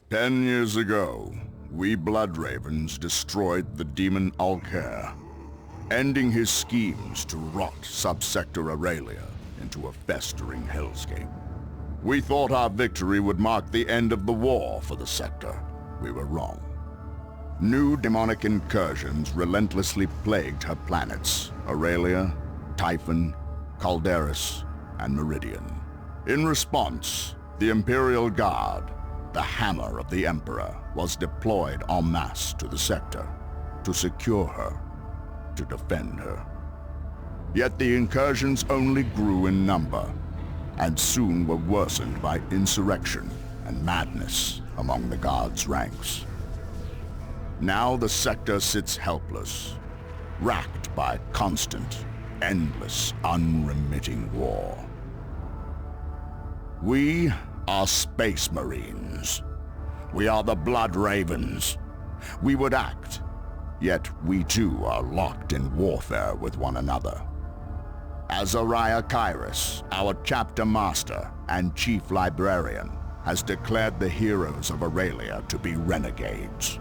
10 years ago, we Bloodravens destroyed the demon Alkair, ending his schemes to rot Subsector Aurelia into a festering hellscape. We thought our victory would mark the end of the war for the sector. We were wrong. New demonic incursions relentlessly plagued her planets, Aurelia, Typhon, Calderis, and Meridian. In response, the Imperial Guard, the hammer of the Emperor, was deployed en masse to the sector to secure her, to defend her. Yet the incursions only grew in number, and soon were worsened by insurrection and madness among the Guard's ranks. Now the sector sits helpless, racked by constant, endless, unremitting war. We are Space Marines. We are the Bloodravens. We would act, yet we too are locked in warfare with one another. Azariah Kairos, our chapter master and chief librarian, has declared the heroes of Aurelia to be renegades.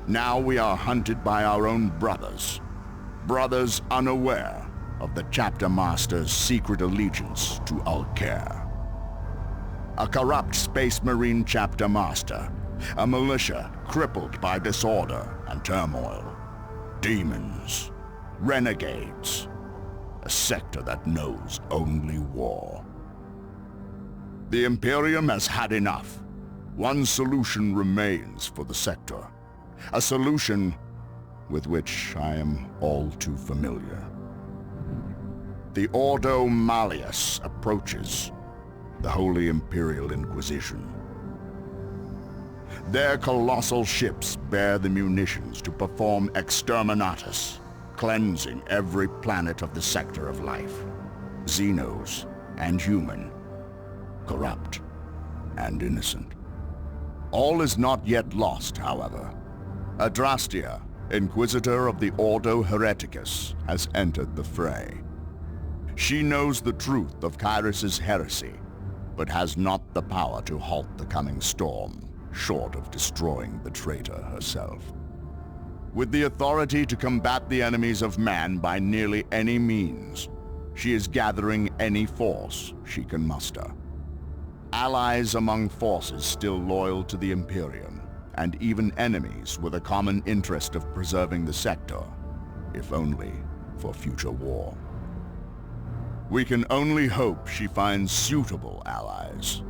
Now we are hunted by our own brothers, brothers unaware of the chapter master's secret allegiance to Alkair. A corrupt Space Marine chapter master, a militia crippled by disorder and turmoil, demons, renegades, a sector that knows only war. The Imperium has had enough. One solution remains for the sector. A solution with which I am all too familiar. The Ordo Malleus approaches, the Holy Imperial Inquisition. Their colossal ships bear the munitions to perform exterminatus, cleansing every planet of the sector of life, Xenos and human, corrupt and innocent. All is not yet lost, however. Adrastia, Inquisitor of the Ordo Hereticus, has entered the fray. She knows the truth of Kairos' heresy, but has not the power to halt the coming storm, short of destroying the traitor herself. With the authority to combat the enemies of man by nearly any means, she is gathering any force she can muster. Allies among forces still loyal to the Imperium, and even enemies with a common interest of preserving the sector, if only for future war. We can only hope she finds suitable allies,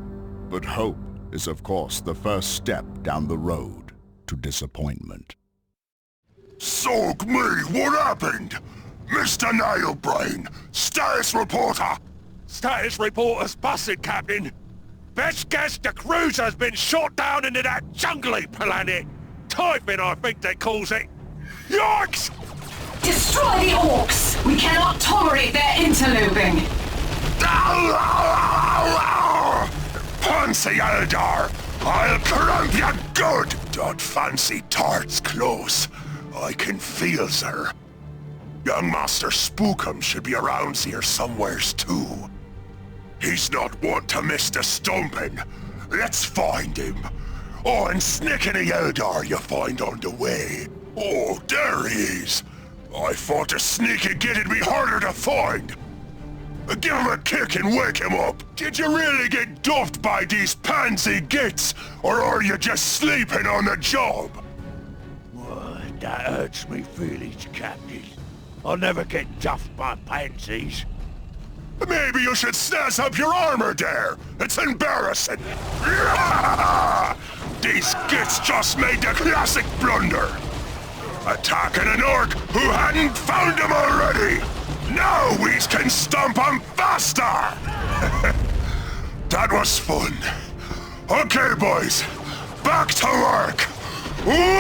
but hope is of course the first step down the road to disappointment. Soak me, what happened? Mr. Nailbrain, status reporter! Status reporter's busted, Captain. Best guess the cruiser's been shot down into that jungly planet. Typhon, I think they calls it. Orks! Destroy the Orks! We cannot tolerate their interloping! Fancy Eldar! I'll cramp you good! Don't fancy tarts close. I can feel, sir. Young Master Spookum should be around here somewheres too. He's not one to miss the stomping. Let's find him. Oh, and sneaking a Eldar you find on the way. Oh, there he is. I thought the sneaky git'd be harder to find. Give him a kick and wake him up. Did you really get duffed by these pansy gits, or are you just sleeping on the job? That hurts me feelings, Captain. I'll never get duffed by pansies. Maybe you should snazz up your armor there. It's embarrassing. These gits just made the classic blunder. Attacking an orc who hadn't found him already. Now we can stomp him faster. That was fun. Okay, boys. Back to work. Whoa!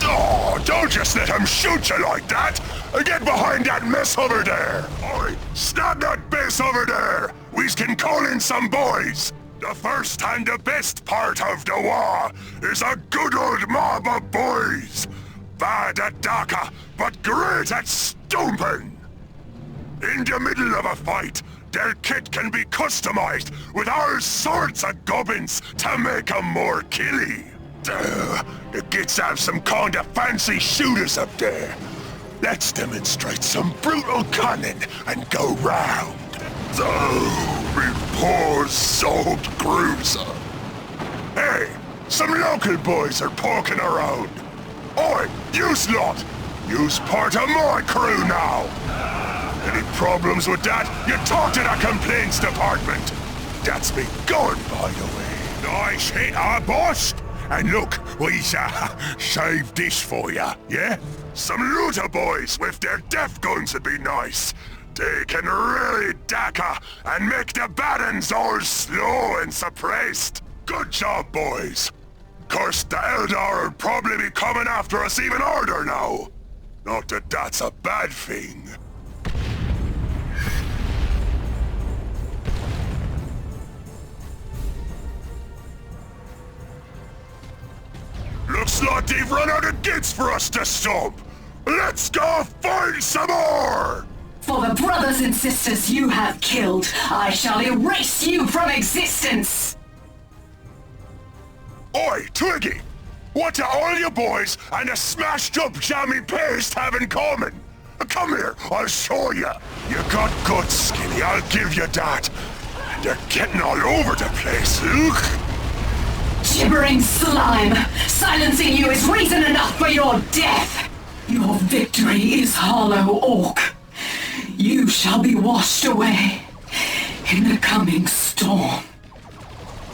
Oh, don't just let him shoot you like that! Get behind that mess over there! Oi, snap that base over there! We can call in some boys! The first and the best part of the war is a good old mob of boys! Bad at Daka, but great at stomping! In the middle of a fight, Their kit can be customized with all sorts of gubbins to make 'em more killy. The kids have some kind of fancy shooters up there. Let's demonstrate some brutal cunning and go round. Oh, me poor soaked cruiser. Hey, some local boys are poking around. Oi, yous lot! Yous part of my crew now! Any problems with that, you talk to the complaints department. That's me going, by the way. Nice hit, boss! And look, we saved this for ya, yeah? Some looter boys with their death guns would be nice. They can really daka and make the bad uns all slow and suppressed. Good job, boys. Curse the Eldar will probably be coming after us even harder now. Not that that's a bad thing. Looks like they've run out of gits for us to stomp! Let's go find some more! For the brothers and sisters you have killed, I shall erase you from existence! Oi, Twiggy! What do all you boys and the smashed-up jammy paste have in common? Come here, I'll show you. You got guts, Skinny, I'll give you that. And they're getting all over the place, look! Gibbering slime! Silencing you is reason enough for your death! Your victory is hollow, Ork. You shall be washed away in the coming storm.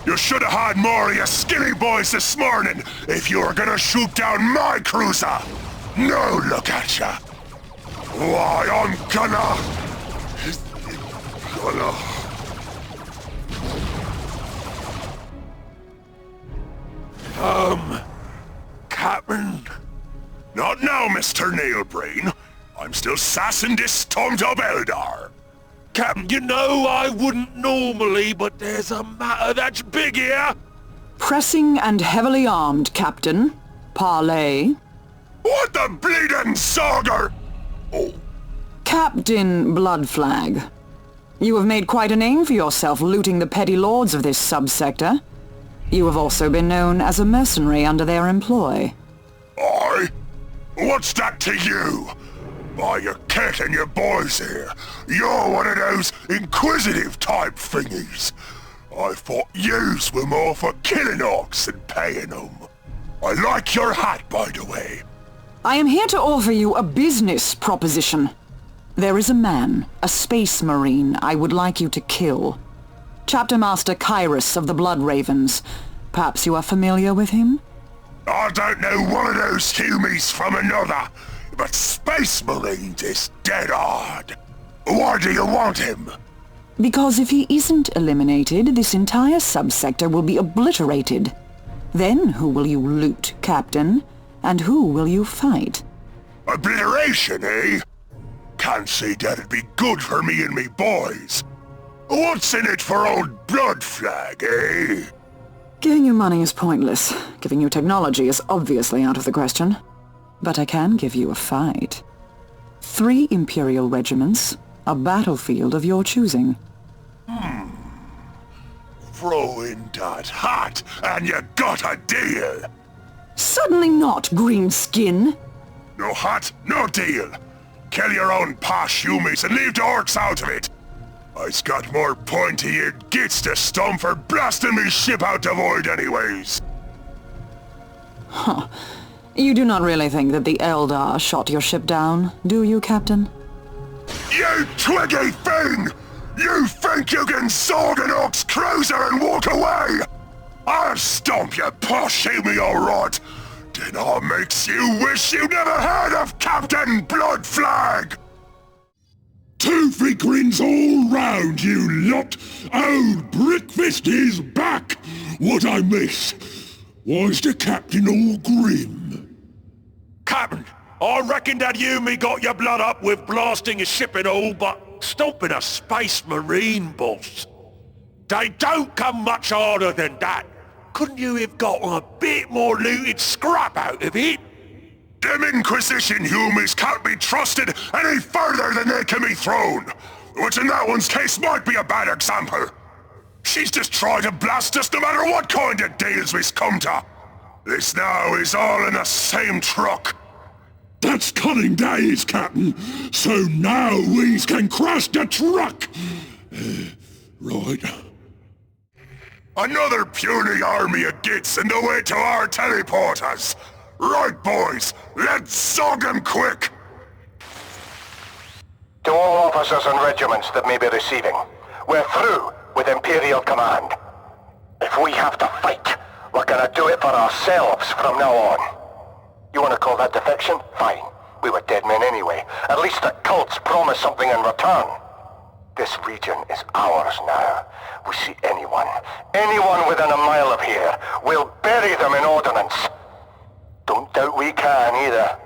You should have had more of your skinny boys this morning if you were gonna shoot down my cruiser! Now look at ya! Why, I'm gonna... Captain? Not now, Mr. Nailbrain. I'm still sassing this stumped-up Eldar. Captain, you know I wouldn't normally, but there's a matter that's big here. Pressing and heavily armed, Captain. Parley. What the bleeding sauger? Oh. Captain Bloodflag. You have made quite a name for yourself looting the petty lords of this subsector. You have also been known as a mercenary under their employ. I? What's that to you? Why, you're kicking your boys here. You're one of those inquisitive type thingies. I thought yous were more for killing orcs than paying them. I like your hat, by the way. I am here to offer you a business proposition. There is a man, a space marine, I would like you to kill. Chapter Master Kyrus of the Blood Ravens. Perhaps you are familiar with him? I don't know one of those humies from another, but Space Marines is dead hard. Why do you want him? Because if he isn't eliminated, this entire subsector will be obliterated. Then who will you loot, Captain? And who will you fight? Obliteration, eh? Can't see that'd be good for me and me boys. What's in it for old Bloodflag, eh? Giving you money is pointless. Giving you technology is obviously out of the question. But I can give you a fight. 3 Imperial regiments, a battlefield of your choosing. Throw in that hat, and you got a deal! Certainly not, Greenskin. No hat, no deal. Kill your own posh humies and leave the orcs out of it. I's got more pointy-eared gits to stomp for blasting me ship out the void anyways. Huh. You do not really think that the Eldar shot your ship down, do you, Captain? You twiggy thing! You think you can sword an Orks cruiser and walk away? I'll stomp your posh humie alright! Then I makes you wish you never heard of Captain Bloodflag! Toothy grins all round, you lot! Old Brickfist is back! What I miss? Why's the captain all grim? Captain, I reckon that you and me got your blood up with blasting a ship and all, but stopping a space marine, boss. They don't come much harder than that. Couldn't you have gotten a bit more looted scrap out of it? Them Inquisition humies can't be trusted any further than they can be thrown. which in that one's case might be a bad example. She's just trying to blast us no matter what kind of deals we's come to. This now is all in the same truck. That's cunning days, Captain. So now we can crash the truck. Right. Another puny army of gits in the way to our teleporters. Right, boys, let's zog them quick. To all officers and regiments that may be receiving, we're through with Imperial Command. If we have to fight, we're gonna do it for ourselves from now on. You wanna call that defection? Fine. We were dead men anyway. At least the cults promised something in return. This region is ours now. We see anyone within a mile of here, we'll bury them in ordnance. Don't doubt we can either.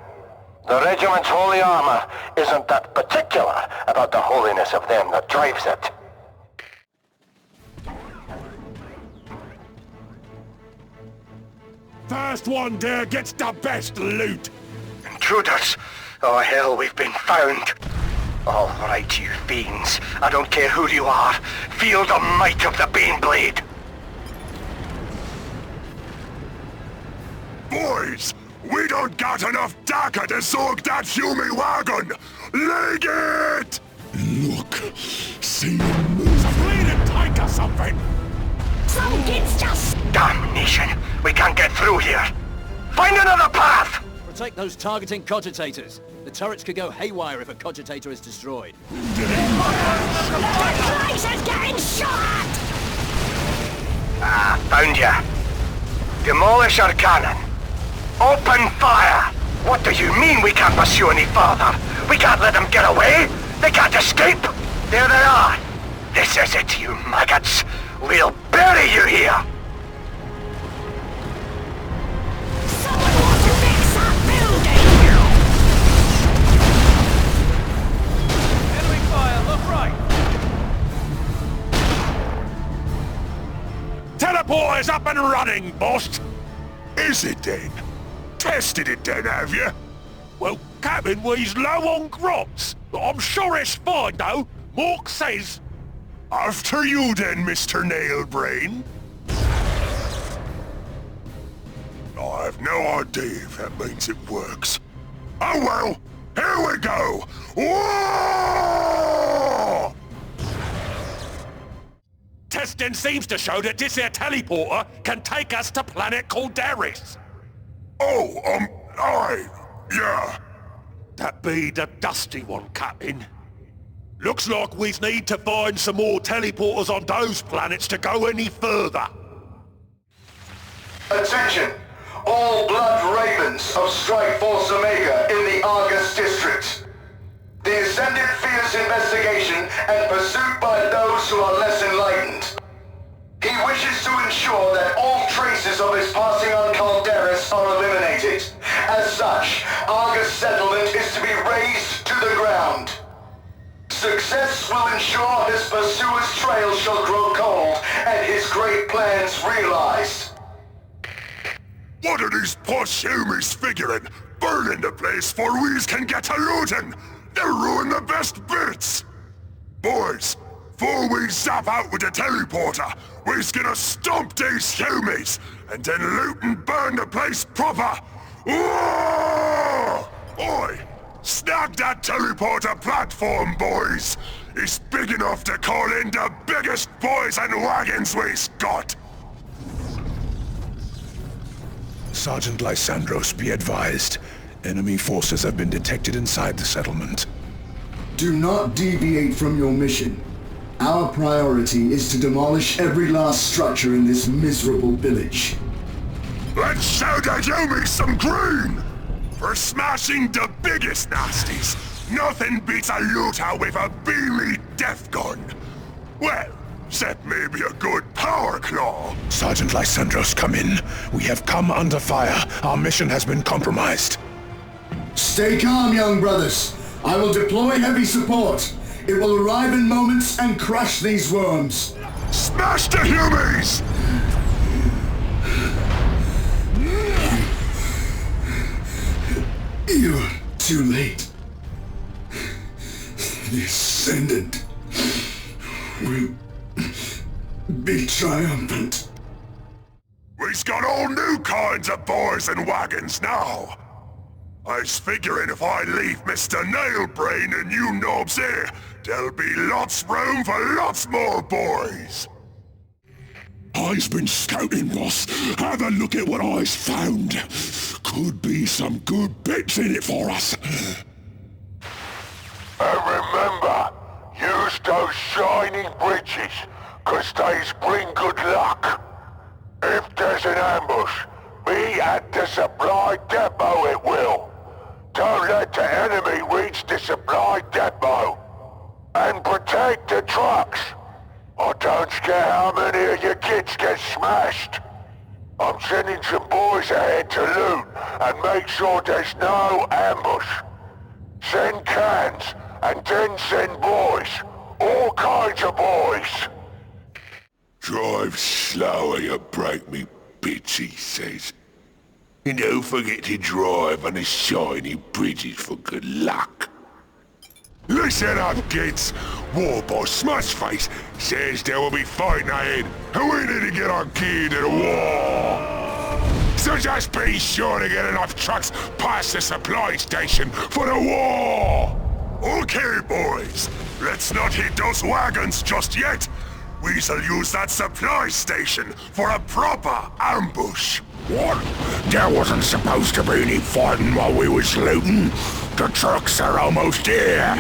The regiment's holy armor isn't that particular about the holiness of them that drives it. First one there gets the best loot. Intruders! Oh hell, we've been found. All right, you fiends. I don't care who you are. Feel the might of the Baneblade. Boys, we don't got enough DACA to zog that Hume wagon! Leg it! Look, see him move. Afraid to take us something. Some kids just... Damnation! We can't get through here. Find another path! Protect those targeting cogitators. The turrets could go haywire if a cogitator is destroyed. The place is getting shot! Ah, found ya. Demolish our cannon. Open fire! What do you mean we can't pursue any further? We can't let them get away! They can't escape! There they are! This is it, you maggots! We'll bury you here! Someone wants to fix that building! Enemy fire, look right! Teleporter's up and running, boss. Is it then? Tested it then, have you? Well, Captain, we's low on grots. I'm sure it's fine, though. Mork says... After you then, Mr. Nailbrain. I have no idea if that means it works. Oh well, here we go! Whoa! Testing seems to show that this here teleporter can take us to planet Calderis. Oh, aye, yeah. That be the dusty one, Captain. Looks like we need to find some more teleporters on those planets to go any further. Attention! All Blood Ravens of Strike Force Omega in the Argus District. The Ascendant fears investigation and pursuit by those who are less enlightened. He wishes to ensure that all traces of his passing on Calderis are eliminated. As such, Argus settlement is to be razed to the ground. Success will ensure his pursuer's trail shall grow cold and his great plans realized. What are these posh humies figuring? Burning the place for we's can get to looting! They'll ruin the best bits! Boys, before we zap out with the teleporter, we's gonna stomp these humies, and then loot and burn the place proper! Whoa! Oi! Snag that teleporter platform, boys! It's big enough to call in the biggest boys and wagons we've got! Sergeant Lysandros, be advised. Enemy forces have been detected inside the settlement. Do not deviate from your mission. Our priority is to demolish every last structure in this miserable village. Let's show the humies some green! For smashing the biggest nasties, nothing beats a looter with a beamy death gun. Well, except maybe a good power claw. Sergeant Lysandros, come in. We have come under fire. Our mission has been compromised. Stay calm, young brothers. I will deploy heavy support. It will arrive in moments and crush these worms. Smash the humies! You're too late. The Ascendant triumphant. We've got all new kinds of boys and wagons now. I was figuring if I leave Mr. Nailbrain and you knobs here, there'll be lots room for lots more boys. I've been scouting, boss. Have a look at what I've found. Could be some good bits in it for us. And remember, use those shining bridges, 'cause they's bring good luck. If there's an ambush, me at the supply depot it will. Don't let the enemy reach the supply depot. And protect the trucks. I don't care how many of your kids get smashed. I'm sending some boys ahead to loot and make sure there's no ambush. Send cans and then send boys. All kinds of boys. Drive slower, you break me bits, he says. And don't forget to drive on the shiny bridges for good luck. Listen up, kids. War Boss Smashface says there will be fighting ahead, and we need to get our gear to the war. So just be sure to get enough trucks past the supply station for the war. Okay, boys. Let's not hit those wagons just yet. We shall use that supply station for a proper ambush. What? There wasn't supposed to be any fighting while we was looting. The trucks are almost here.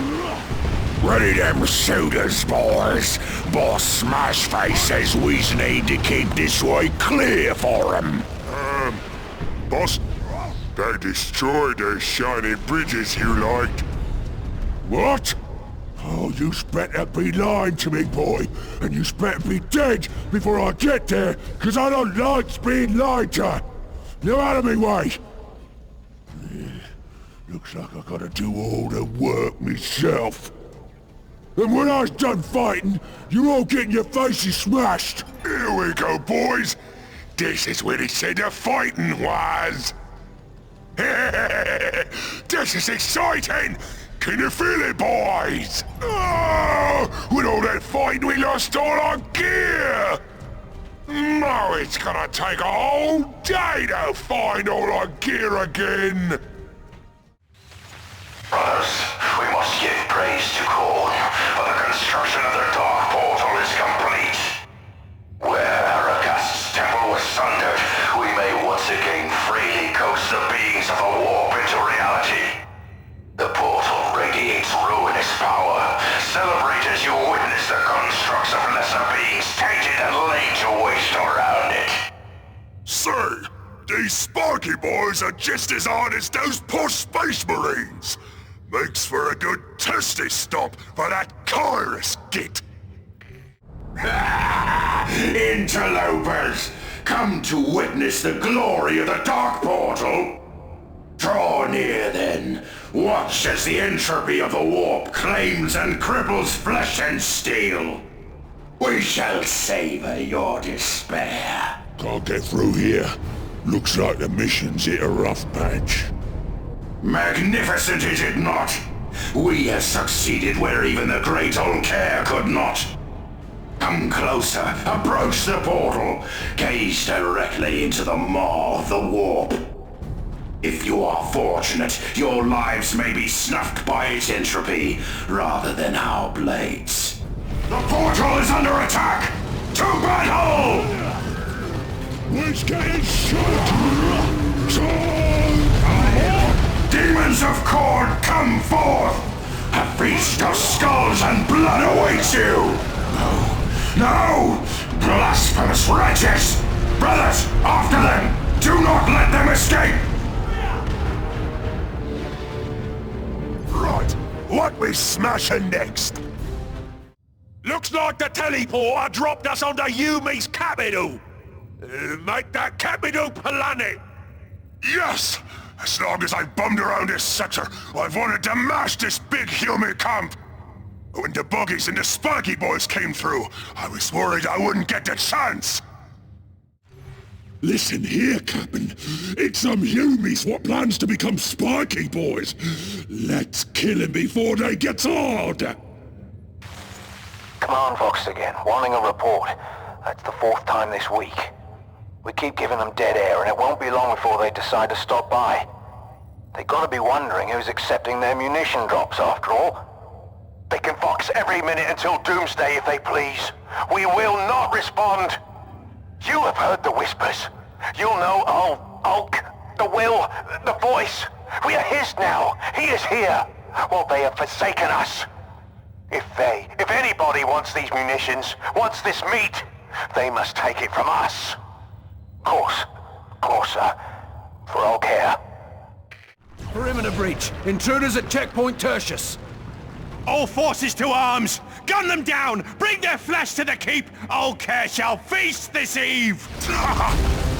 Ready them shooters, boys. Boss Smashface says we need to keep this way clear for him. Boss, they destroyed those shiny bridges you liked. What? Oh, you better be lying to me, boy. And you better be dead before I get there, 'cause I don't like being lied to. Now out of me way. Looks like I gotta do all the work myself. And when I was done fighting, you all getting your faces smashed. Here we go, boys. This is where he said the fighting was. This is exciting. Can you feel it, boys? Oh, with all that fighting, we lost all our gear. Now it's gonna take a whole day to find all our gear again. Brothers, we must give praise to Korn, for the construction of the Dark Portal is complete. Where Aragast's temple was sundered, we may once again freely coax the beings of the warp into reality. The portal radiates ruinous power. Celebrate as you witness the constructs of lesser beings tainted and laid to waste around it. Say, these Sparky boys are just as hard as those poor Space Marines. Makes for a good testy stop for that Kyrus git. Interlopers, come to witness the glory of the Dark Portal. Draw near then. Watch as the entropy of the warp claims and cripples flesh and steel. We shall savor your despair. Can't get through here. Looks like the mission's hit a rough patch. Magnificent, is it not? We have succeeded where even the great Olcair could not. Come closer, approach the portal, gaze directly into the maw of the warp. If you are fortunate, your lives may be snuffed by its entropy, rather than our blades. The portal is under attack! To battle! We're getting shot! Demons of Khorne, come forth! A feast of skulls and blood awaits you! No! No! Blasphemous wretches! Brothers, after them! Do not let them escape! Right, what we smashing next? Looks like the teleporter dropped us onto Yumi's capital. Make that capital planet. Yes! As long as I bummed around this sector, I've wanted to mash this big human camp. When the buggies and the Sparky boys came through, I was worried I wouldn't get the chance. Listen here, Captain. It's some Yumis what plans to become Sparky boys. Let's kill him before they get hard. Command Vox again, wanting a report. That's the 4th time this week. We keep giving them dead air, and it won't be long before they decide to stop by. They gotta be wondering who's accepting their munition drops, after all. They can fox every minute until doomsday if they please. We will not respond. You have heard the whispers. You'll know Ulk, the will, the voice. We are his now. He is here. Well, they have forsaken us. If anybody wants these munitions, wants this meat, they must take it from us. Of course, sir. For all care. Perimeter breach. Intruders at checkpoint Tertius. All forces to arms! Gun them down! Bring their flesh to the keep! All care shall feast this eve!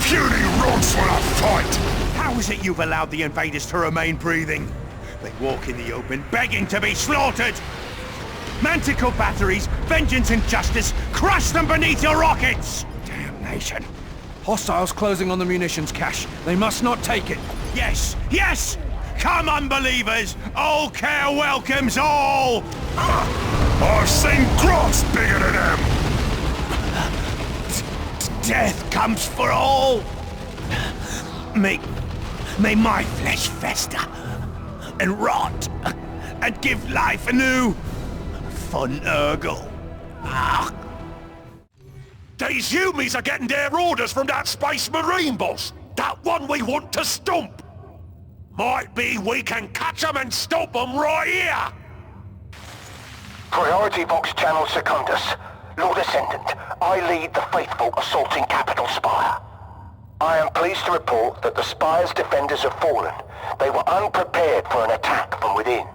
Puny rogues will not fight! How is it you've allowed the invaders to remain breathing? They walk in the open, begging to be slaughtered! Manticore batteries, vengeance and justice, crush them beneath your rockets! Damnation. Hostiles closing on the munitions cache. They must not take it. Yes, yes! Come, unbelievers! All care welcomes all! I've seen grunts bigger than them! Death comes for all! May my flesh fester and rot and give life anew for Nurgle. These Humies are getting their orders from that Space Marine boss! That one we want to stomp! Might be we can catch them and stop them right here! Priority Vox Channel Secundus. Lord Ascendant, I lead the faithful assaulting Capital Spire. I am pleased to report that the Spire's defenders have fallen. They were unprepared for an attack from within.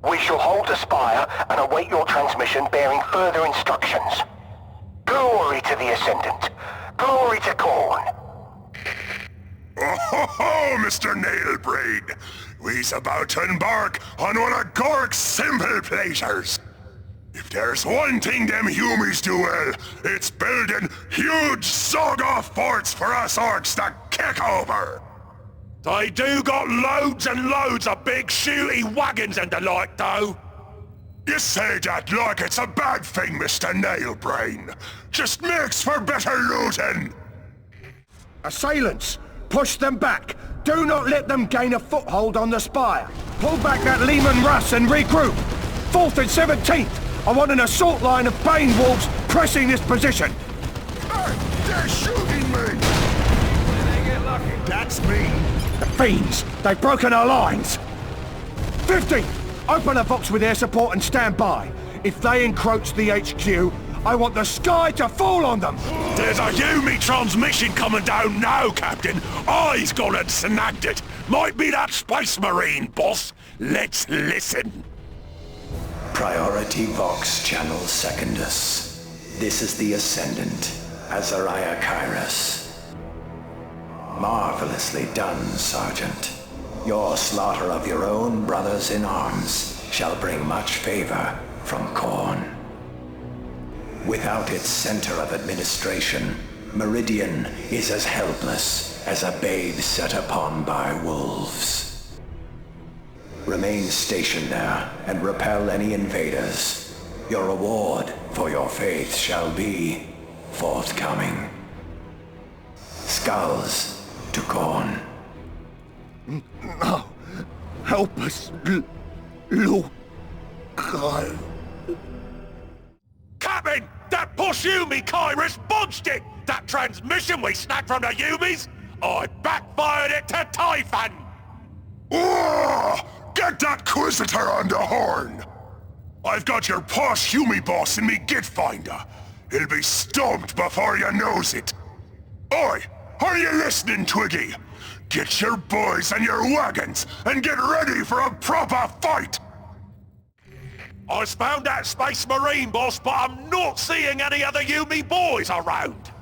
We shall hold the Spire and await your transmission bearing further instructions. Glory to the Ascendant. Glory to Khorne. Oh, Mr. Nailbraid! We's about to embark on one of Gork's simple pleasures. If there's one thing them Humies do well, it's building huge sawed-off forts for us Orks to kick over. They do got loads and loads of big shooty wagons and the like, though. You say that like it's a bad thing, Mr. Nailbrain. Just makes for better looting. Assailants! Push them back! Do not let them gain a foothold on the Spire! Pull back that Lehman Russ and regroup! 4th and 17th! I want an assault line of Bane Wolves pressing this position! Hey, they're shooting me! They get lucky. That's me! The fiends! They've broken our lines! 15th! Open a box with air support and stand by. If they encroach the HQ, I want the sky to fall on them! There's a Yumi transmission coming down now, Captain. I's gone and snagged it. Might be that Space Marine, boss. Let's listen. Priority Vox Channel Secundus. This is the Ascendant, Azariah Kairos. Marvelously done, Sergeant. Your slaughter of your own brothers in arms shall bring much favor from Khorne. Without its center of administration, Meridian is as helpless as a babe set upon by wolves. Remain stationed there and repel any invaders. Your reward for your faith shall be forthcoming. Skulls to Khorne. No! Help us, Lord God. Captain! That push Yumi Kairos bodged it! That transmission we snagged from the Yumis! I backfired it to Typhon! Oh, get that Quisitor on the horn! I've got your posh Humi boss in me git finder. He'll be stumped before you knows it. Oi, are you listening, Twiggy? Get your boys and your wagons and get ready for a proper fight! I found that Space Marine boss, but I'm not seeing any other Yumi boys around.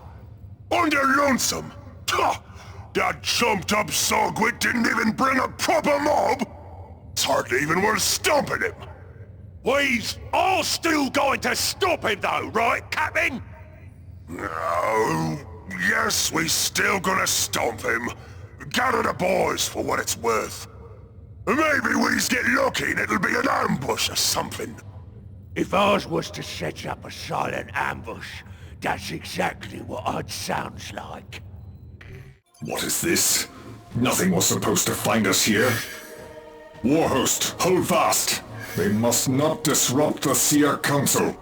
Under lonesome? Tuh! That jumped-up sogwit didn't even bring a proper mob! It's hardly even worth stomping him! We's all still going to stop him though, right, Captain? Oh, yes, we still gonna stomp him. Gather the boys for what it's worth. Maybe we's get lucky and it'll be an ambush or something. If ours was to set up a silent ambush, That's exactly what it sounds like. What is this? Nothing was supposed to find us here. Warhost, hold fast! They must not disrupt the Seer Council.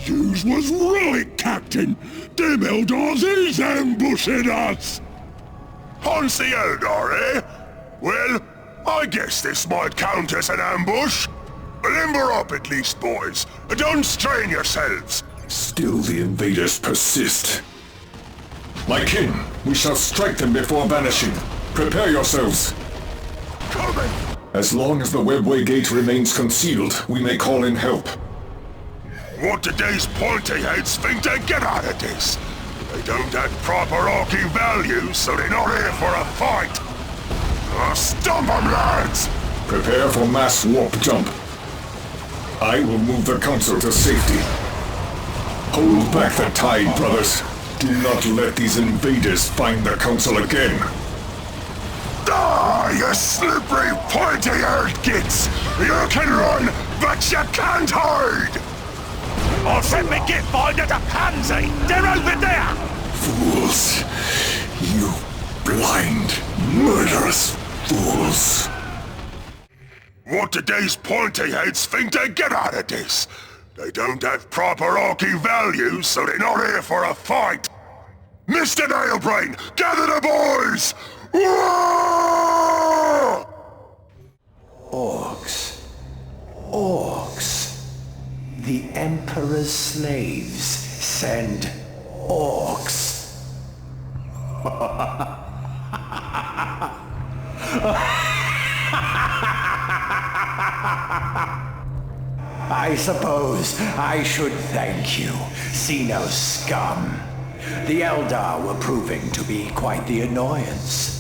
Yous was right, Captain! Them Eldars is ambushing us! Hans the Eldar, eh? Well, I guess this might count as an ambush. Limber up at least, boys. Don't strain yourselves. Still the invaders persist. My kin, we shall strike them before vanishing. Prepare yourselves. Coming! As long as the webway gate remains concealed, we may call in help. What do these pointy heads think they get out of this? They don't have proper Orky values, so they're not here for a fight. Stomp 'em, lads! Prepare for mass warp jump. I will move the council to safety. Hold back the tide, brothers. Do not let these invaders find the council again. Ah, you slippery pointy-eared gits! You can run, but you can't hide! I'll send me get finder to Pansy! They're over there! Fools! You blind, murderous fools! What do these pointy heads think they get out of this? They don't have proper Orky values, so they're not here for a fight! Mr. Nailbrain, gather the boys! Whoa! Orks. Orks. The Emperor's slaves send orcs. I suppose I should thank you, Xeno scum. The Eldar were proving to be quite the annoyance.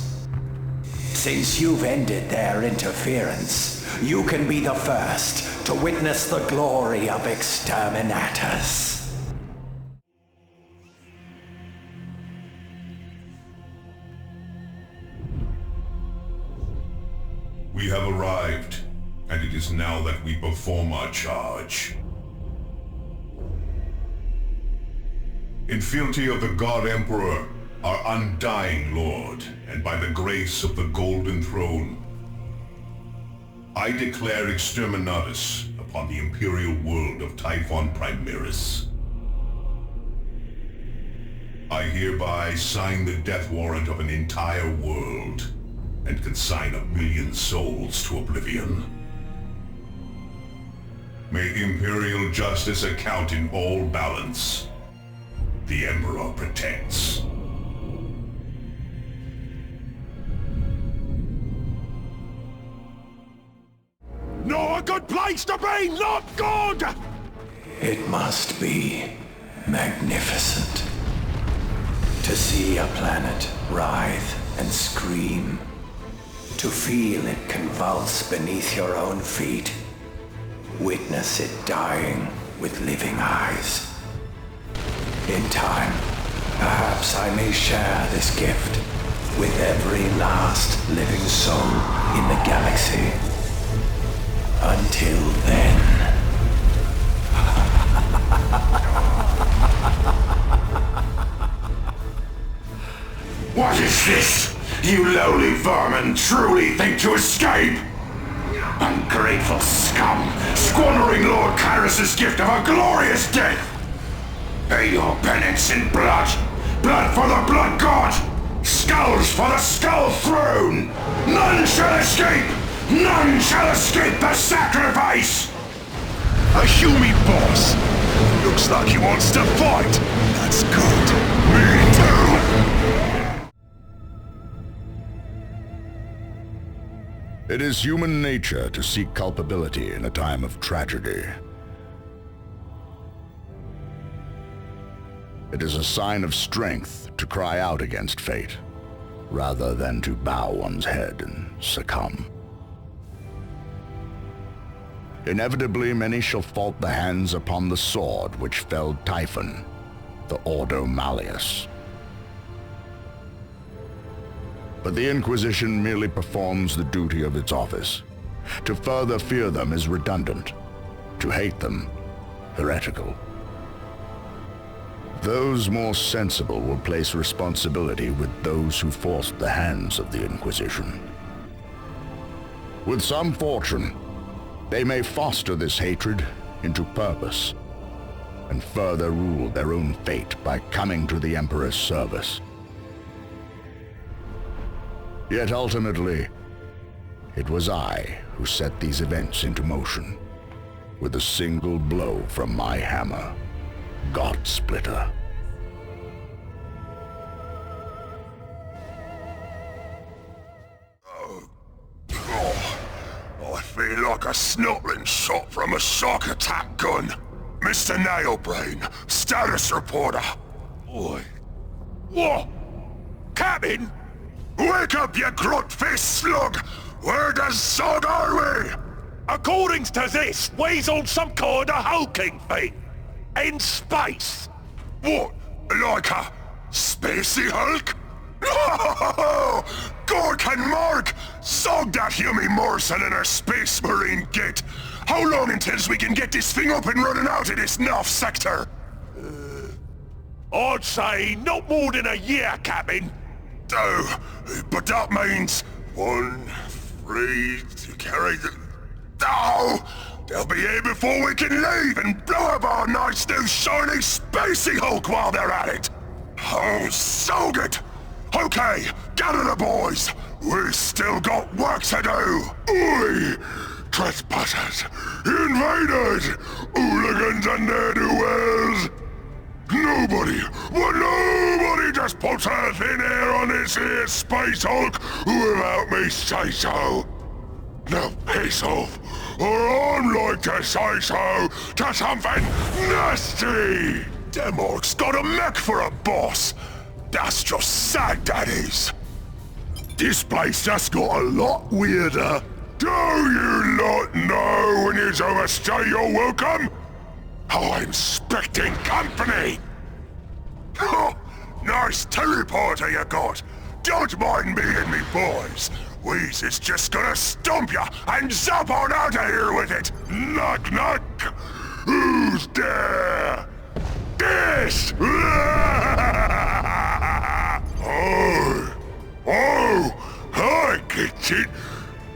Since you've ended their interference, you can be the first to witness the glory of Exterminatus. We have arrived, and it is now that we perform our charge. In fealty of the God Emperor, our undying Lord, and by the grace of the Golden Throne, I declare Exterminatus upon the Imperial world of Typhon Primaris. I hereby sign the death warrant of an entire world, and consign 1 million souls to oblivion. May Imperial justice account in all balance. The Emperor protects. Not a good place to be! Not good! It must be magnificent to see a planet writhe and scream, to feel it convulse beneath your own feet, witness it dying with living eyes. In time, perhaps I may share this gift with every last living soul in the galaxy. Until then... What is this? You lowly vermin truly think to escape? Ungrateful scum, squandering Lord Kyrus's gift of a glorious death! Pay your penance in blood! Blood for the Blood God! Skulls for the Skull Throne! None shall escape! None shall escape the sacrifice! A Hume boss! Looks like he wants to fight! That's good! Me too! It is human nature to seek culpability in a time of tragedy. It is a sign of strength to cry out against fate, rather than to bow one's head and succumb. Inevitably, many shall fault the hands upon the sword which felled Typhon, the Ordo Malleus. But the Inquisition merely performs the duty of its office, To further fear them is redundant. To hate them, heretical. Those more sensible will place responsibility with those who forced the hands of the Inquisition. With some fortune, they may foster this hatred into purpose, and further rule their own fate by coming to the Emperor's service. Yet ultimately, it was I who set these events into motion, with a single blow from my hammer, God Splitter. I feel like a snuttling shot from a shock attack gun. Mr. Nailbrain, status reporter. Oi. What? Captain? Wake up, you grunt-faced slug! Where the sod are we? According to this, we's on some kind of hulking thing. In space. What? Like a spacey Hulk? Oh, Gork and Mark! Sog that Humy Morrison and her Space Marine git! How long until we can get this thing up and running out of this North sector? I'd say not more than a year, Captain. Oh, but that means 1, 3 to carry the... Oh! They'll be here before we can leave and blow up our nice new shiny spacey Hulk while they're at it! Oh, so good! Okay, gather the boys! We've still got work to do! Oi! Trespassers! Invaders! Hooligans and ne'er-do-wells! Nobody, but nobody just puts a thin air on this here Space Hulk without me say so! Now piss off, or I'm like to say so to something nasty! Them Orks got a mech for a boss! That's just sad, that is! This place just got a lot weirder! Do you not know when you overstay your welcome? I'm expecting company! Nice teleporter you got! Don't mind me and me boys! Weez is just gonna stomp ya and zap on out of here with it! Knock knock! Who's there? This! I get it!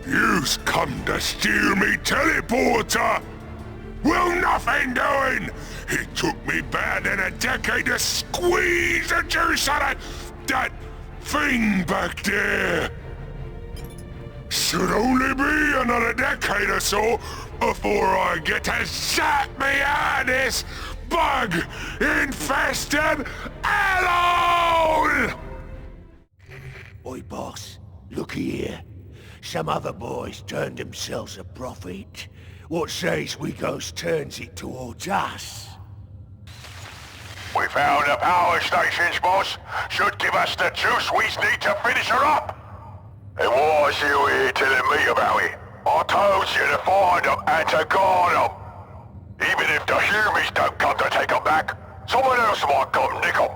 You's come to steal me teleporter! Well, nothing doing! It took me bad than a decade to squeeze the juice out of that thing back there! Should only be another decade or so before I get to zap me out of this bug-infested hellhole! Oi, boss, looky here. Some other boys turned themselves a profit. What says we goes turns it towards us? We found the power stations, boss. Should give us the juice we need to finish her up. And why is you here telling me about it? I told you to find them and to guard them. Even if the Humies don't come to take them back, someone else might come nick them.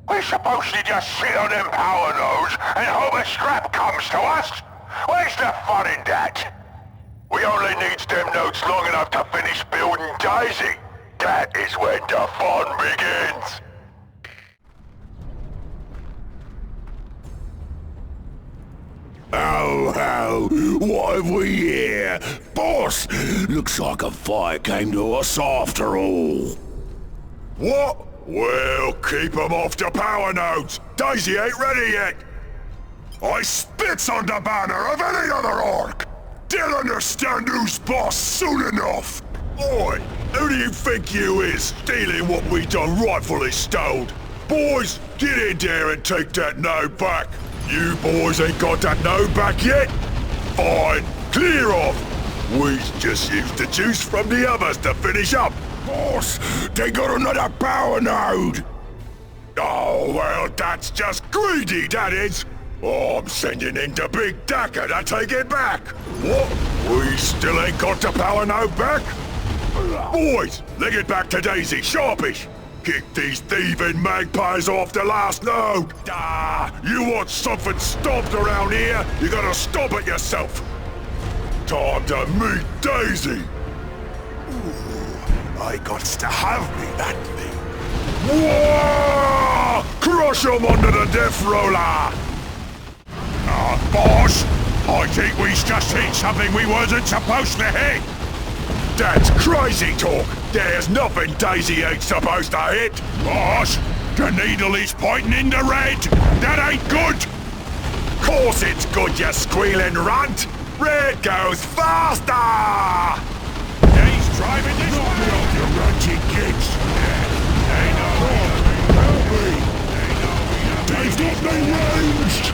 We're supposed to just sit on them power nodes and hope a scrap comes to us? Where's the fun in that? We only needs them nodes long enough to finish building Daisy. That is when the fun begins. Oh, what have we here? Boss, looks like a fight came to us after all. What? Well, keep them off the power nodes. Daisy ain't ready yet. I spits on the banner of any other Ork. They'll understand who's boss soon enough. Oi, who do you think you is, stealing what we done rightfully stole? Boys, get in there and take that node back. You boys ain't got that node back yet? Fine, clear off. We's just used the juice from the others to finish up. Boss, they got another power node. Oh, well, that's just greedy, that is. Oh, I'm sending in the big Dacker to take it back. What? We still ain't got the power node back? Boys, leg it back to Daisy, sharpish. Kick these thieving magpies off the last node! Ah, you want something stomped around here? You gotta stop it yourself! Time to meet Daisy! Ooh, I gots to have me that thing. Whoa! Crush him under the death roller! Boss! I think we just hit something we wasn't supposed to hit! That's crazy talk! There's nothing Daisy ain't supposed to hit! Boss! The needle is pointing in the red! That ain't good! Course it's good, you squealing runt! Red goes faster! He's driving this way! Off you ranty kids! Ain't no help me! They've got me ranged!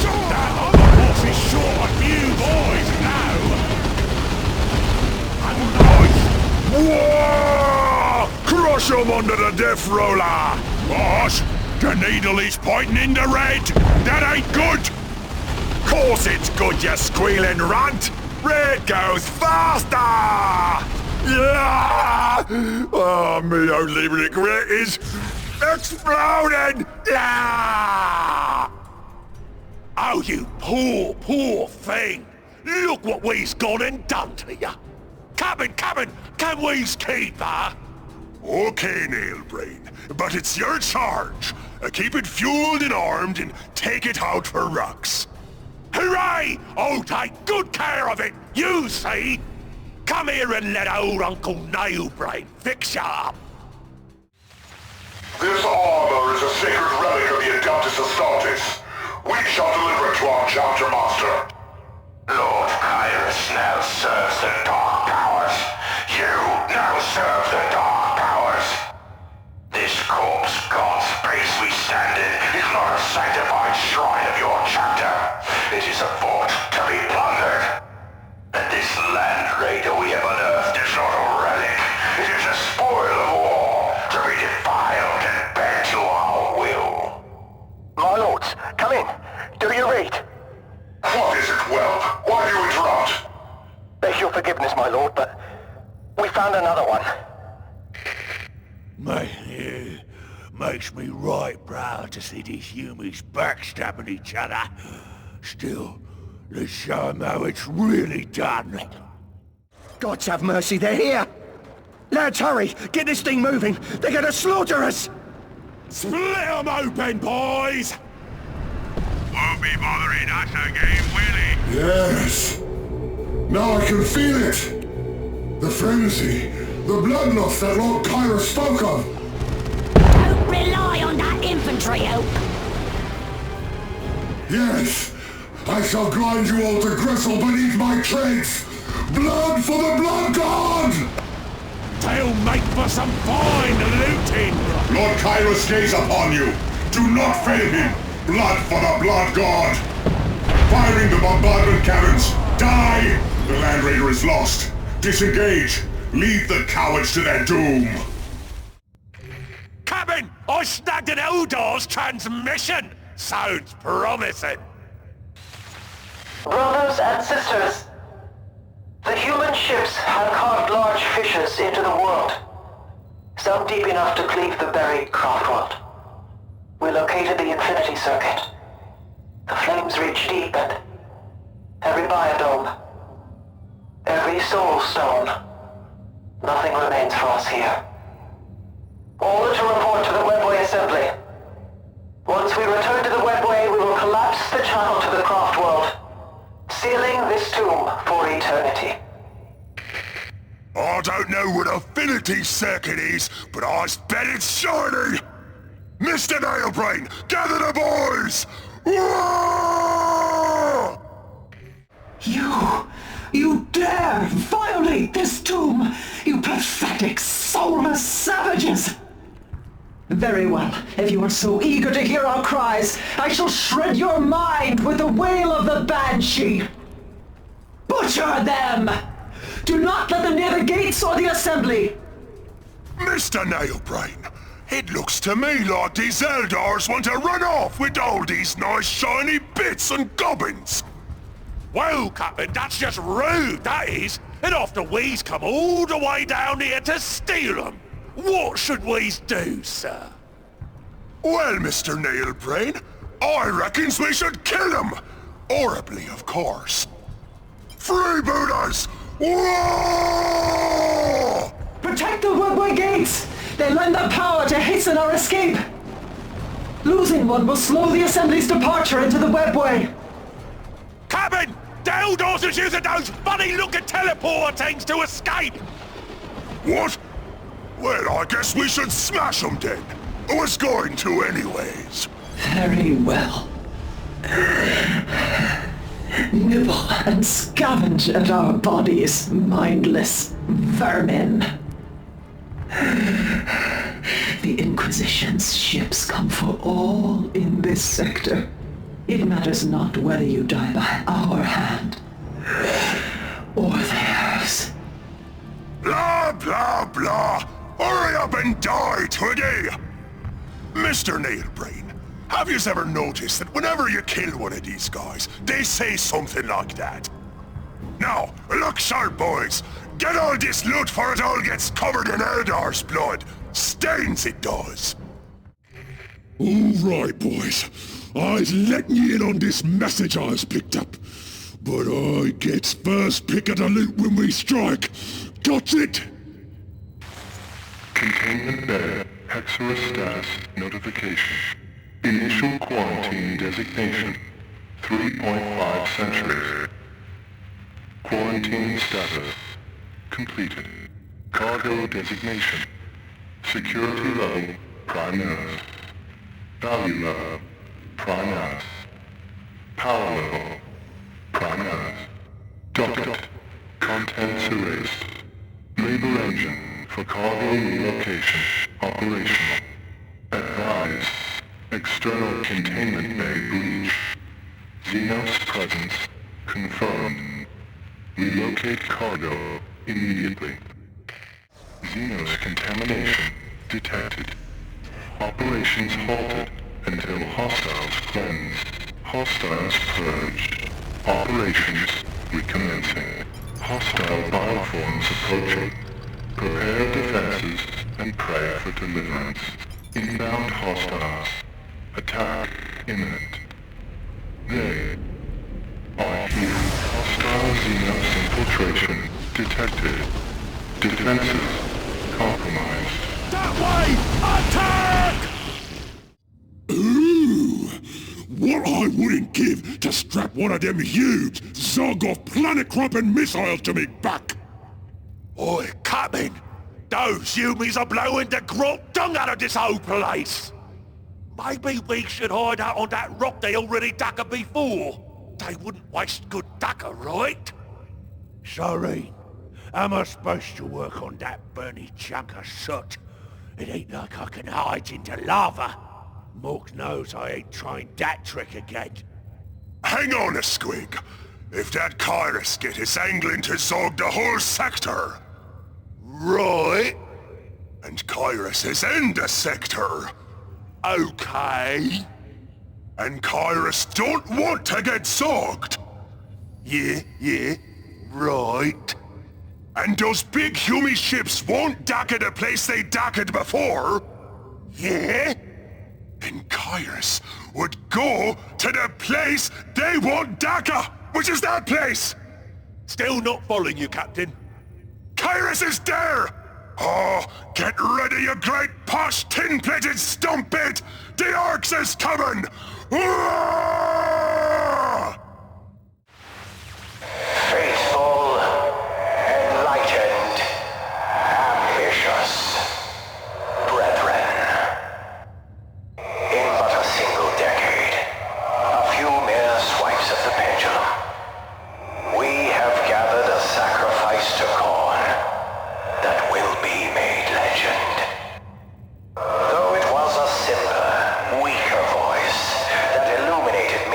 That other horse is short of you boys now! And nice! Whoa! Crush him under the death roller! Boss, the needle is pointing in the red! That ain't good! Course it's good, you squealing runt! Red goes faster! Yeah! Oh, me only regret is exploding! Yeah! Oh, you poor, poor thing! Look what we's gone and done to you! Cabin, can we's keep her? Okay, Nailbrain, but it's your charge. Keep it fueled and armed and take it out for rocks. Hooray! I'll take good care of it, you see! Come here and let old Uncle Nailbrain fix you up! This armor is a sacred relic of the Adeptus Astartes. We shall deliver it to our chapter master. Lord Kyrus now serves the Dark Powers. You now serve the Dark Powers. This corpse god's base we stand in is not a sanctified shrine of your chapter. It is a fort to be plundered. And this land raider we have unearthed is not a relic. It is a spoil of war to be defiled and bent to our will. My lords, come in. Do you read? What is it, whelp? Why do you interrupt? Beg your forgiveness, my lord, but we found another one. Man, it makes me right proud to see these humans backstabbing each other. Still, let's show them how it's really done. Gods have mercy, they're here! Lads, hurry! Get this thing moving! They're gonna slaughter us! Split them open, boys! Won't be bothering us again, will it? Yes. Now I can feel it. The frenzy. The bloodlust that Lord Kyrus spoke of. Don't rely on that infantry, Oak. Yes. I shall grind you all to gristle beneath my treads. Blood for the blood god! They'll make for some fine looting! Lord Kyrus gaze upon you. Do not fail him. Blood for the blood god! Firing the bombardment cannons! Die! The Land Raider is lost. Disengage. Leave the cowards to their doom. Cabin! I snagged an Eldar's transmission! Sounds promising! Brothers and sisters, the human ships have carved large fissures into the world, some deep enough to cleave the buried craft world. We located the Infinity Circuit. The flames reach deep and every biodome, every soul stone, nothing remains for us here. Order to report to the Webway Assembly. Once we return to the Webway, we will collapse the channel to the craft world, sealing this tomb for eternity. I don't know what Affinity Circuit is, but I bet it's shiny! Mr. Nailbrain, gather the boys! Whoa! You dare violate this tomb, you pathetic, soulless savages! Very well, if you are so eager to hear our cries, I shall shred your mind with the wail of the Banshee! Butcher them! Do not let them near the gates or the assembly! Mr. Nailbrain, it looks to me like these Eldars want to run off with all these nice shiny bits and gobbins! Well, Captain, that's just rude, that is! And after we's come all the way down here to steal them! What should we do, sir? Well, Mr. Nailbrain, I reckons we should kill them! Horribly, of course. Freebooters! Whoa! Protect the webway gates! They lend their power to hasten our escape! Losing one will slow the Assembly's departure into the webway! Cabin! The Eldors is using those funny-looking teleporter things to escape! What? Well, I guess we should smash them then. I was going to anyways. Very well. Nibble and scavenge at our bodies, mindless vermin. The Inquisition's ships come for all in this sector. It matters not whether you die by our hand or theirs. Blah, blah, blah. Hurry up and die today. Mr. Nailbrain, have you ever noticed that whenever you kill one of these guys, they say something like that? Now, look sharp, boys. Get all this loot for it all gets covered in Eldar's blood. Stains it does. All right, boys. I's letting you in on this message I's picked up. But I gets first pick of the loot when we strike. Got it? Containment Bay, Hexorus status notification. Initial quarantine designation, 3.5 centuries. Quarantine status completed. Cargo designation. Security level, Primaris. Value level, Primaris. Power level, Primaris. Docket. Contents erased. Labor engine for cargo relocation operational. Advise. External containment bay breach. Xenos presence confirmed. Relocate cargo immediately. Xenos contamination detected. Operations halted until hostiles cleansed. Hostiles purged. Operations recommencing. Hostile bioforms approaching. Prepare defenses and pray for deliverance. Inbound hostiles. Attack imminent. They are here. Hostile Xenos infiltration detected. Defenses compromised. That way! Attack! Ooh! What I wouldn't give to strap one of them huge Zog-off planet-cropping missiles to me back! Oi, Captain! Those humies are blowing the grot dung out of this whole place! Maybe we should hide out on that rock they already daggered before. They wouldn't waste good dagger, right? Sorry. How am I supposed to work on that burny chunk of soot? It ain't like I can hide into lava. Mork knows I ain't trying that trick again. Hang on a squig. If that Kyrus get his angling to zog the whole sector. Right. And Kyrus is in the sector. Okay. And Kyrus don't want to get zogged. Yeah, right. And those big Humy ships won't dacker the place they dackered before. Yeah? And Kyrus would go to the place they want dacker, which is that place. Still not following you, Captain. Kyrus is there! Oh, get ready, you great posh tin-plated stumpit! The Orks is coming! Faithful, enlightened, ambitious brethren. In but a single decade, a few mere swipes of the pendulum, we have gathered a sacrifice to Khorne that will be made legend. Though it was a simpler, weaker voice that illuminated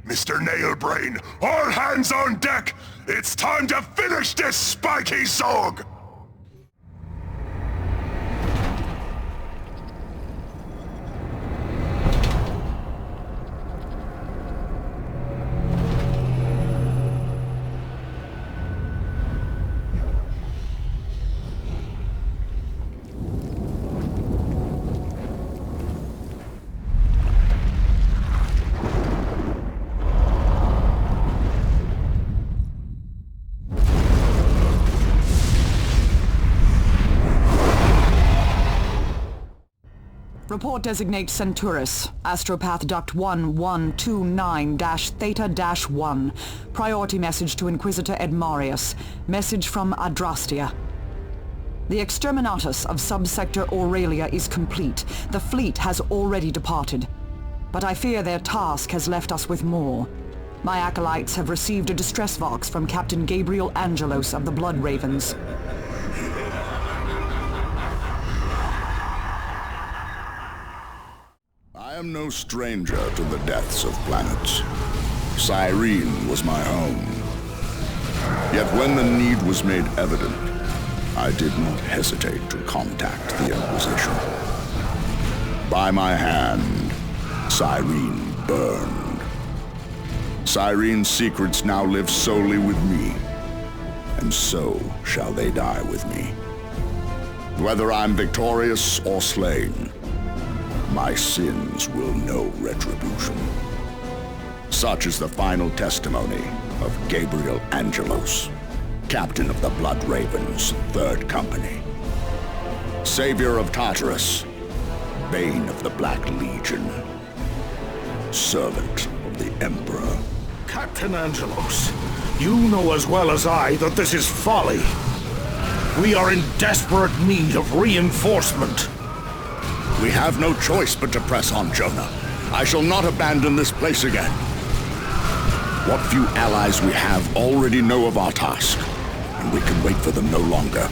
Mr. Nailbrain, all hands on deck! It's time to finish this spiky zog! Report designates Centauris, Astropath Duct 1129-Theta-1. Priority message to Inquisitor Ed Marius. Message from Adrastia. The exterminatus of Subsector Aurelia is complete. The fleet has already departed. But I fear their task has left us with more. My acolytes have received a distress vox from Captain Gabriel Angelos of the Blood Ravens. I am no stranger to the deaths of planets. Cyrene was my home. Yet when the need was made evident, I did not hesitate to contact the Inquisition. By my hand, Cyrene burned. Cyrene's secrets now live solely with me, and so shall they die with me. Whether I'm victorious or slain, my sins will know retribution. Such is the final testimony of Gabriel Angelos, captain of the Blood Ravens, 3rd Company. Savior of Tartarus, bane of the Black Legion, servant of the Emperor. Captain Angelos, you know as well as I that this is folly. We are in desperate need of reinforcement. We have no choice but to press on, Jonah. I shall not abandon this place again. What few allies we have already know of our task, and we can wait for them no longer.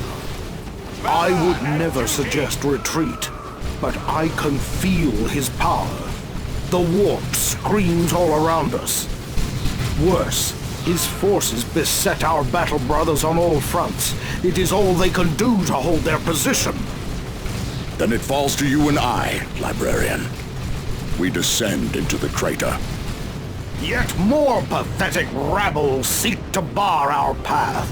I would never suggest retreat, but I can feel his power. The warp screams all around us. Worse, his forces beset our battle brothers on all fronts. It is all they can do to hold their position. Then it falls to you and I, Librarian. We descend into the crater. Yet more pathetic rabble seek to bar our path.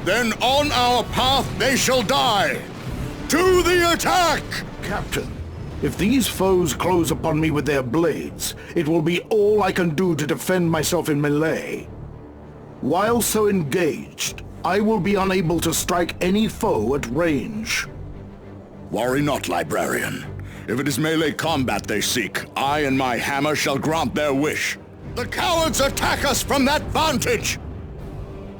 Then on our path they shall die! To the attack! Captain, if these foes close upon me with their blades, it will be all I can do to defend myself in melee. While so engaged, I will be unable to strike any foe at range. Worry not, Librarian. If it is melee combat they seek, I and my hammer shall grant their wish. The cowards attack us from that vantage!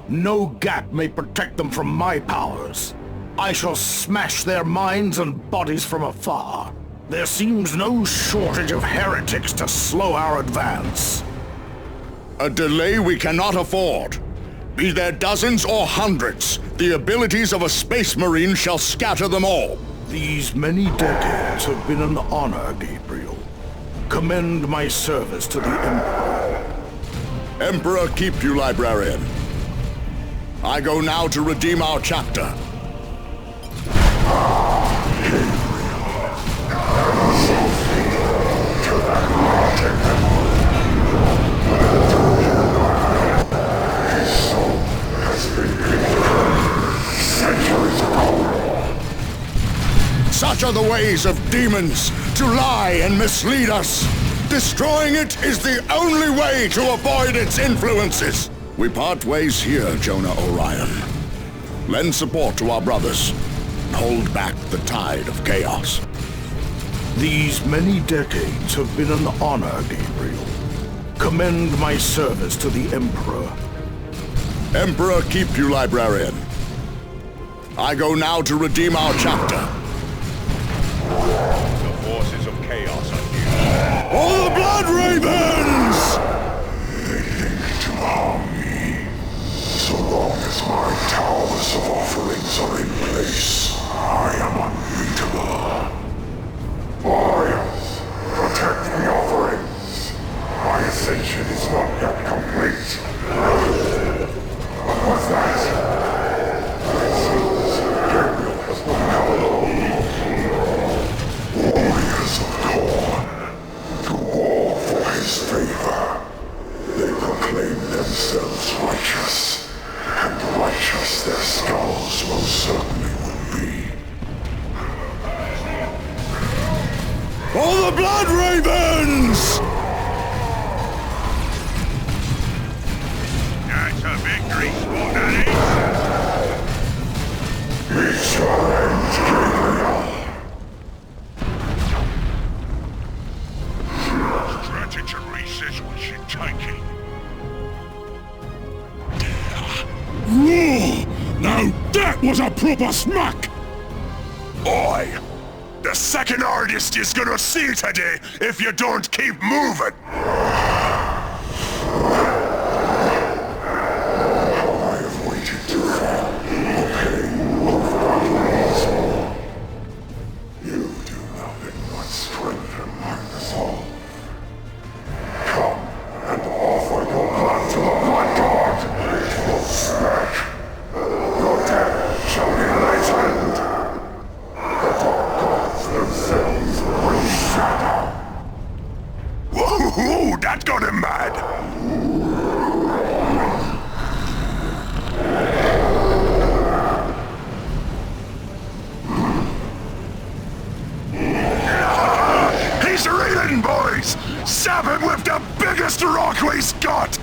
No gap may protect them from my powers. I shall smash their minds and bodies from afar. There seems no shortage of heretics to slow our advance. A delay we cannot afford. Be there dozens or hundreds, the abilities of a space marine shall scatter them all. These many decades have been an honor, Gabriel. Commend my service to the Emperor. Emperor keep you, Librarian. I go now to redeem our chapter. Such are the ways of demons, to lie and mislead us. Destroying it is the only way to avoid its influences. We part ways here, Jonah Orion. Lend support to our brothers, and hold back the tide of chaos. These many decades have been an honor, Gabriel. Commend my service to the Emperor. Emperor keep you, Librarian. I go now to redeem our chapter. The forces of chaos are near. For the Blood Ravens! They think to harm me. So long as my towers of offerings are in place, I am unbeatable. Warriors, protect the offerings. My ascension his favor. They proclaim themselves righteous, and righteous their skulls most certainly will be. For the Blood Ravens! That's a victory, sport, that is. Meet your end, Gabriel. Strategy says we should take it. Whoa! Now that was a proper smack! Oi! The second artist is gonna see today if you don't keep moving! I have waited too long. Okay, you do nothing but strengthen my resolve. Come and offer your blood to the Blood God. It will smash. Your death shall be legend. The Dark Gods themselves bring shadow. Whoa, that got him mad! He's reeling, boys! Stab him with the biggest rock we've got!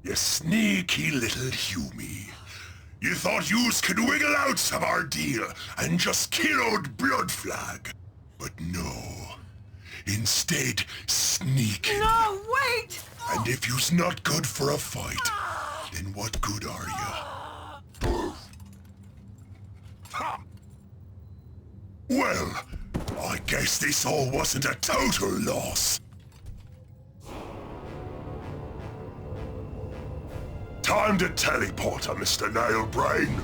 You sneaky little Humie. You thought yous could wiggle out of our deal and just kill old Blood Flag. But no. Instead, sneak in. No, wait! And if you's not good for a fight, then what good are you? Well, I guess this all wasn't a total loss. Time to teleport, Mr. Nailbrain.